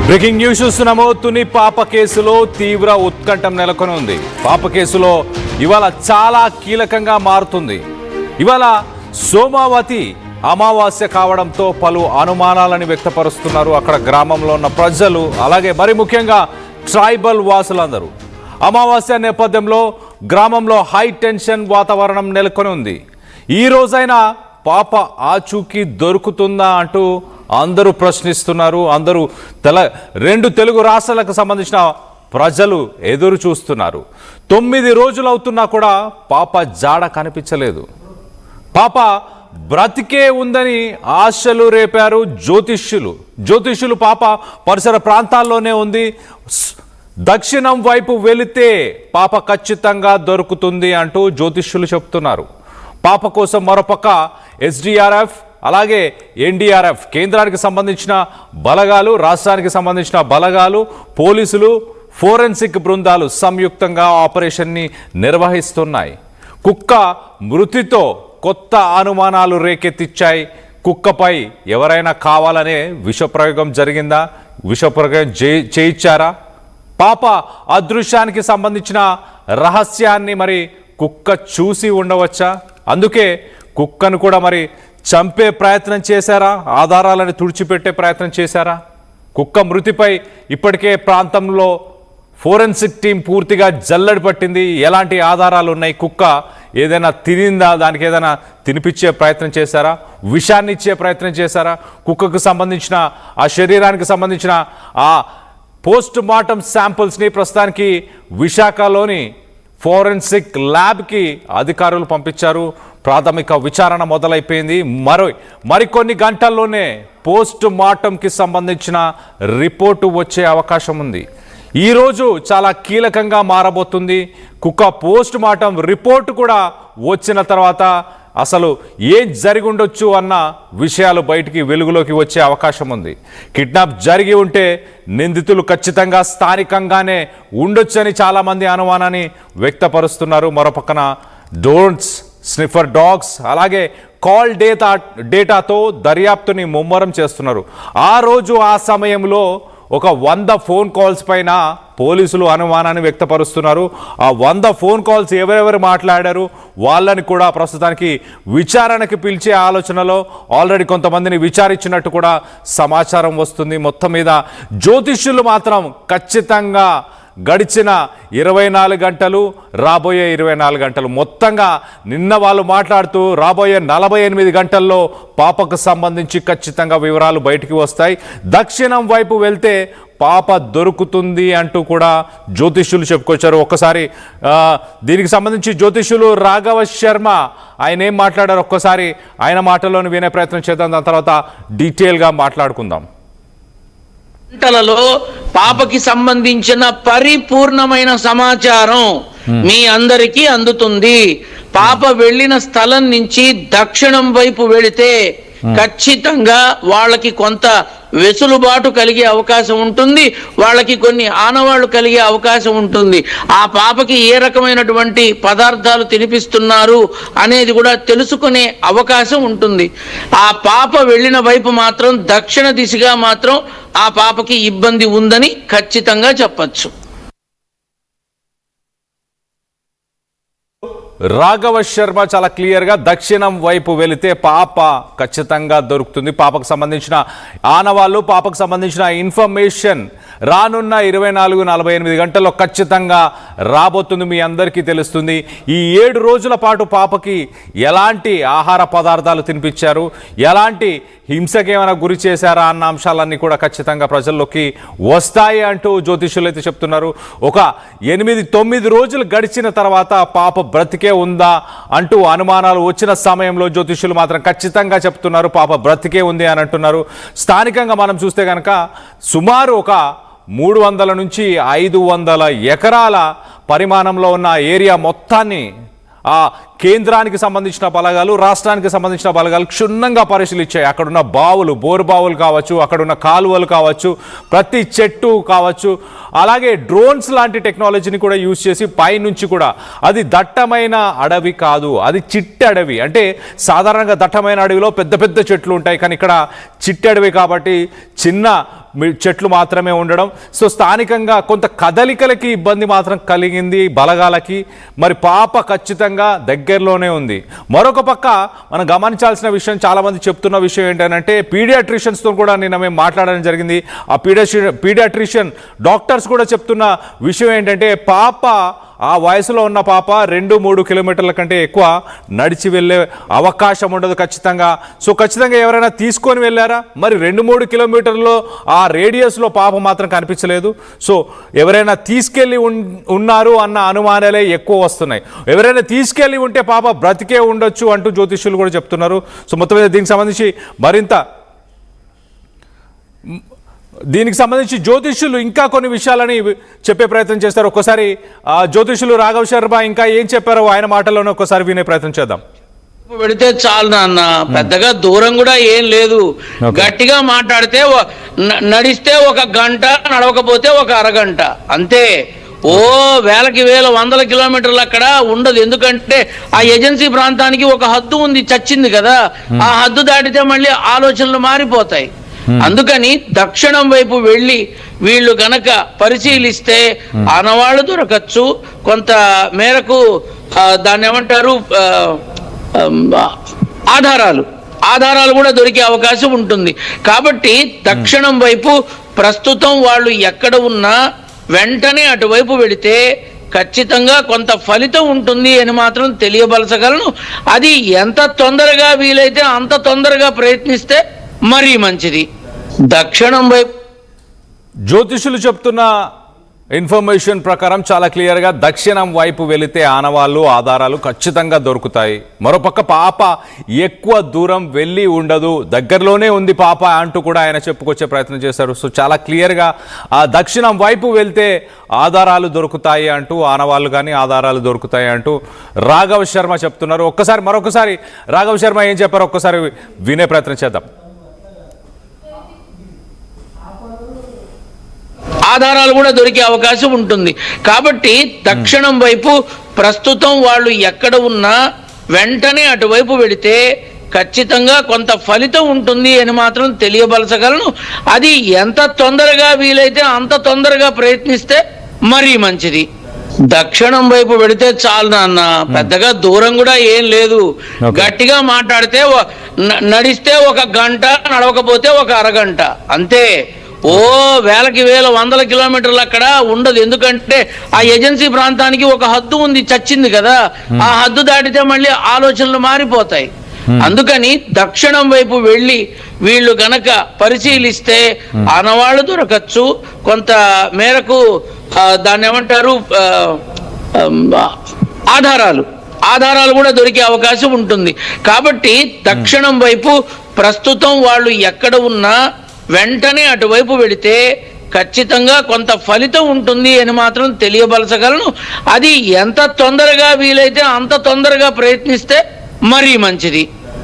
Breaking news చూస్తున్నాము. తుని పాప కేసులో తీవ్ర ఉత్కంఠం నెలకొని ఉంది. పాప కేసులో ఇవాళ చాలా కీలకంగా మారుతుంది. ఇవాళ సోమావతి అమావాస్య కావడంతో పలు అనుమానాలను వ్యక్తపరుస్తున్నారు అక్కడ గ్రామంలో ఉన్న ప్రజలు, అలాగే మరి ముఖ్యంగా ట్రైబల్ వాసులందరూ. అమావాస్య నేపథ్యంలో గ్రామంలో హై టెన్షన్ వాతావరణం నెలకొని ఉంది. ఈ రోజైనా పాప ఆచూకీ దొరుకుతుందా అంటూ అందరూ ప్రశ్నిస్తున్నారు. అందరూ రెండు తెలుగు రాష్ట్రాలకు సంబంధించిన ప్రజలు ఎదురు చూస్తున్నారు. 9 రోజులు అవుతున్నా కూడా పాప జాడ కనిపించలేదు. పాప బ్రతికే ఉందని ఆశలు రేపారు జ్యోతిష్యులు పాప పరిసర ప్రాంతాల్లోనే ఉంది, దక్షిణం వైపు వెళితే పాప ఖచ్చితంగా దొరుకుతుంది అంటూ జ్యోతిష్యులు చెప్తున్నారు. పాప కోసం మరోపక్క ఎస్డిఆర్ఎఫ్ అలాగే ఎన్డీఆర్ఎఫ్ కేంద్రానికి సంబంధించిన బలగాలు, రాష్ట్రానికి సంబంధించిన బలగాలు, పోలీసులు, ఫోరెన్సిక్ బృందాలు సంయుక్తంగా ఆపరేషన్ని నిర్వహిస్తున్నాయి. కుక్క మృతితో కొత్త అనుమానాలు రేకెత్తిచ్చాయి. కుక్కపై ఎవరైనా కావాలనే విషప్రయోగం జరిగిందా? విషప్రయోగం చేయించారా? పాప అదృశ్యానికి సంబంధించిన రహస్యాన్ని మరి కుక్క చూసి ఉండవచ్చా? అందుకే కుక్కను కూడా మరి చంపే ప్రయత్నం చేశారా? ఆధారాలను తుడిచిపెట్టే ప్రయత్నం చేశారా? కుక్క మృతిపై ఇప్పటికే ప్రాంతంలో ఫోరెన్సిక్ టీం పూర్తిగా జల్లడి పట్టింది. ఎలాంటి ఆధారాలు ఉన్నాయి? కుక్క ఏదైనా తినిందా? దానికి ఏదైనా తినిపించే ప్రయత్నం చేశారా? విషాన్ని ఇచ్చే ప్రయత్నం చేశారా? కుక్కకు సంబంధించిన ఆ శరీరానికి సంబంధించిన ఆ పోస్ట్ మార్టం శాంపుల్స్ని ప్రస్తుతానికి విశాఖలోని ఫోరెన్సిక్ ల్యాబ్కి అధికారులు పంపించారు. ప్రాథమిక విచారణ మొదలైపోయింది. మరికొన్ని గంటల్లోనే పోస్ట్ మార్టంకి సంబంధించిన రిపోర్టు వచ్చే అవకాశం ఉంది. ఈరోజు చాలా కీలకంగా మారబోతుంది. కుక్క పోస్ట్ మార్టం రిపోర్టు కూడా వచ్చిన తర్వాత అసలు ఏం జరిగి ఉండొచ్చు అన్న విషయాలు బయటికి వెలుగులోకి వచ్చే అవకాశం ఉంది. కిడ్నాప్ జరిగి ఉంటే నిందితులు ఖచ్చితంగా స్థానికంగానే ఉండొచ్చని చాలామంది అనుమానాన్ని వ్యక్తపరుస్తున్నారు. మరోపక్కన డ్రోన్స్, స్నిఫర్ డాగ్స్ అలాగే కాల్ డేటాతో దర్యాప్తుని ముమ్మరం చేస్తున్నారు. ఆ రోజు ఆ సమయంలో ఒక 100 ఫోన్ కాల్స్ పైన పోలీసులు అనుమానాన్ని వ్యక్తపరుస్తున్నారు. ఆ 100 ఫోన్ కాల్స్ ఎవరెవరు మాట్లాడారు వాళ్ళని కూడా ప్రస్తుతానికి విచారణకి పిలిచే ఆలోచనలో ఆల్రెడీ కొంతమందిని విచారించినట్టు కూడా సమాచారం వస్తుంది. మొత్తం మీద జ్యోతిష్యులు మాత్రం ఖచ్చితంగా గడిచిన 24 గంటలు, రాబోయే 24 గంటలు, మొత్తంగా నిన్న వాళ్ళు మాట్లాడుతూ రాబోయే 48 గంటల్లో పాపకు సంబంధించి ఖచ్చితంగా వివరాలు బయటికి వస్తాయి. దక్షిణం వైపు వెళ్తే పాప దొరుకుతుంది అంటూ కూడా జ్యోతిష్యులు చెప్పుకొచ్చారు. ఒక్కసారి దీనికి సంబంధించి జ్యోతిష్యులు రాఘవ శర్మ ఆయన ఏం మాట్లాడారు ఒక్కసారి ఆయన మాటల్లోని వినే ప్రయత్నం చేద్దాం. దాని తర్వాత డీటెయిల్గా మాట్లాడుకుందాం. గంటలలో పాపకి సంబంధించిన పరిపూర్ణమైన సమాచారం మీ అందరికీ అందుతుంది. పాప వెళ్ళిన స్థలం నుంచి దక్షిణం వైపు వెళితే ఖచ్చితంగా వాళ్ళకి కొంత వెసులుబాటు కలిగే అవకాశం ఉంటుంది. వాళ్ళకి కొన్ని ఆనవాళ్లు కలిగే అవకాశం ఉంటుంది. ఆ పాపకి ఏ రకమైనటువంటి పదార్థాలు తినిపిస్తున్నారు అనేది కూడా తెలుసుకునే అవకాశం ఉంటుంది. ఆ పాప వెళ్ళిన వైపు మాత్రం దక్షిణ దిశగా మాత్రం ఆ పాపకి ఇబ్బంది ఉందని ఖచ్చితంగా చెప్పచ్చు. రాఘవ శర్మ చాలా క్లియర్గా దక్షిణం వైపు వెళితే పాప ఖచ్చితంగా దొరుకుతుంది. పాపకు సంబంధించిన ఆనవాళ్ళు, పాపకు సంబంధించిన ఇన్ఫర్మేషన్ రానున్న 24-48 గంటల్లో ఖచ్చితంగా రాబోతుంది. మీ అందరికీ తెలుస్తుంది. ఈ 7 రోజుల పాటు పాపకి ఎలాంటి ఆహార పదార్థాలు తినిపించారు, ఎలాంటి హింసకి ఏమైనా గురి చేశారా అన్న అంశాలన్నీ కూడా ఖచ్చితంగా ప్రజల్లోకి వస్తాయి అంటూ జ్యోతిష్యులు అయితే చెప్తున్నారు. ఒక 8-9 రోజులు గడిచిన తర్వాత పాప బ్రతికే ఉందా అంటూ అనుమానాలు వచ్చిన సమయంలో జ్యోతిష్యులు మాత్రం ఖచ్చితంగా చెప్తున్నారు పాప బ్రతికే ఉంది అని అంటున్నారు. స్థానికంగా మనం చూస్తే కనుక సుమారు ఒక 300 నుంచి 500 ఎకరాల పరిమాణంలో ఉన్న ఏరియా మొత్తాన్ని ఆ కేంద్రానికి సంబంధించిన బలగాలు, రాష్ట్రానికి సంబంధించిన బలగాలు క్షుణ్ణంగా పరిశీలించాయి. అక్కడున్న బావులు, బోరు బావులు కావచ్చు, అక్కడున్న కాలువలు కావచ్చు, ప్రతి చెట్టు కావచ్చు, అలాగే డ్రోన్స్ లాంటి టెక్నాలజీని కూడా యూజ్ చేసి పైనుంచి కూడా అది దట్టమైన అడవి కాదు, అది చిట్టి అడవి. అంటే సాధారణంగా దట్టమైన అడవిలో పెద్ద పెద్ద చెట్లు ఉంటాయి, కానీ ఇక్కడ చిట్టి అడవి కాబట్టి చిన్న చెట్లు మాత్రమే ఉండడం. సో స్థానికంగా కొంత కదలికలకి ఇబ్బంది మాత్రం కలిగింది బలగాలకి. మరి పాప ఖచ్చితంగా దగ్గరలోనే ఉంది. మరొక పక్క మనం గమనించాల్సిన విషయం, చాలామంది చెప్తున్న విషయం ఏంటంటే పీడియాట్రిషియన్స్తో కూడా నిన్న మేము మాట్లాడడం జరిగింది. ఆ పీడియాట్రిషియన్ డాక్టర్స్ కూడా చెప్తున్న విషయం ఏంటంటే పాప, ఆ వయసులో ఉన్న పాప 2-3 కిలోమీటర్ల కంటే ఎక్కువ నడిచి వెళ్ళే అవకాశం ఉండదు ఖచ్చితంగా. సో ఖచ్చితంగా ఎవరైనా తీసుకొని వెళ్ళారా? మరి 2-3 కిలోమీటర్లో ఆ రేడియస్లో పాప మాత్రం కనిపించలేదు. సో ఎవరైనా తీసుకెళ్ళి ఉన్నారు అన్న అనుమానాలే ఎక్కువ వస్తున్నాయి. ఎవరైనా తీసుకెళ్ళి ఉంటే పాప బ్రతికే ఉండొచ్చు అంటూ జ్యోతిష్యులు కూడా చెప్తున్నారు. సో మొత్తం మీద దీనికి సంబంధించి జ్యోతిష్యులు ఇంకా కొన్ని విషయాలని చెప్పే ప్రయత్నం చేస్తారు. ఒక్కసారి జ్యోతిష్యులు రాఘవ్ శర్మ ఇంకా ఏం చెప్పారో ఆయన మాటల్లోనే ఒక్కసారి వినే ప్రయత్నం చేద్దాం. పెడితే చాలు నాన్న, పెద్దగా దూరం కూడా ఏం లేదు. గట్టిగా మాట్లాడితే నడిస్తే 1 గంట, నడవకపోతే 1 అరగంట అంతే. ఓ వేలకి వేల 100 కిలోమీటర్లు అక్కడ ఉండదు. ఎందుకంటే ఆ ఏజెన్సీ ప్రాంతానికి ఒక హద్దు ఉంది, చచ్చింది కదా. ఆ హద్దు దాటితే మళ్ళీ ఆలోచనలు మారిపోతాయి. అందుకని దక్షిణం వైపు వెళ్ళి వీళ్ళు గనక పరిశీలిస్తే ఆనవాళ్లు దొరకచ్చు. కొంత మేరకు దాన్ని ఏమంటారు, ఆధారాలు కూడా దొరికే అవకాశం ఉంటుంది. కాబట్టి దక్షిణం వైపు ప్రస్తుతం వాళ్ళు ఎక్కడ ఉన్నా వెంటనే అటువైపు వెళితే ఖచ్చితంగా కొంత ఫలితం ఉంటుంది అని మాత్రం తెలియబలచగలను. అది ఎంత తొందరగా వీలైతే అంత తొందరగా ప్రయత్నిస్తే మరీ మంచిది. దక్షిణం వైపు జ్యోతిషులు చెప్తున్న ఇన్ఫర్మేషన్ ప్రకారం చాలా క్లియర్గా దక్షిణం వైపు వెళితే ఆనవాళ్ళు, ఆధారాలు ఖచ్చితంగా దొరుకుతాయి. మరోపక్క పాప ఎక్కువ దూరం వెళ్ళి ఉండదు, దగ్గరలోనే ఉంది పాప అంటూ కూడా ఆయన చెప్పుకొచ్చే ప్రయత్నం చేశారు. సో చాలా క్లియర్గా ఆ దక్షిణం వైపు వెళ్తే ఆధారాలు దొరుకుతాయి అంటూ, ఆనవాళ్ళు కానీ ఆధారాలు దొరుకుతాయి అంటూ రాఘవ్ శర్మ చెప్తున్నారు. మరొకసారి రాఘవ్ శర్మ ఏం చెప్పారో ఒక్కసారి వినే ప్రయత్నం చేద్దాం. ఆధారాలు కూడా దొరికే అవకాశం ఉంటుంది. కాబట్టి దక్షిణం వైపు ప్రస్తుతం వాళ్ళు ఎక్కడ ఉన్నా వెంటనే అటువైపు వెళితే ఖచ్చితంగా కొంత ఫలితం ఉంటుంది అని మాత్రం తెలియబలచగలను. అది ఎంత తొందరగా వీలైతే అంత తొందరగా ప్రయత్నిస్తే మరీ మంచిది. దక్షిణం వైపు వెళితే చాలు నాన్న, పెద్దగా దూరం కూడా ఏం లేదు. గట్టిగా మాట్లాడితే నడిస్తే 1 గంట, నడవకపోతే 1 అరగంట అంతే. ఓ వేలకి వేల 100 కిలోమీటర్లు అక్కడ ఉండదు. ఎందుకంటే ఆ ఏజెన్సీ ప్రాంతానికి ఒక హద్దు ఉంది, చచ్చింది కదా. ఆ హద్దు దాటితే మళ్ళీ ఆలోచనలు మారిపోతాయి. అందుకని దక్షిణం వైపు వెళ్ళి వీళ్ళు గనక పరిశీలిస్తే ఆనవాళ్లు దొరకచ్చు. కొంత మేరకు దాన్ని ఏమంటారు, ఆధారాలు కూడా దొరికే అవకాశం ఉంటుంది. కాబట్టి దక్షిణం వైపు ప్రస్తుతం వాళ్ళు ఎక్కడ ఉన్నా వెంటనే అటువైపు వెళితే ఖచ్చితంగా కొంత ఫలితం ఉంటుంది అని మాత్రం తెలియబలచగలను. అది ఎంత తొందరగా వీలైతే అంత తొందరగా ప్రయత్నిస్తే మరీ మంచిది.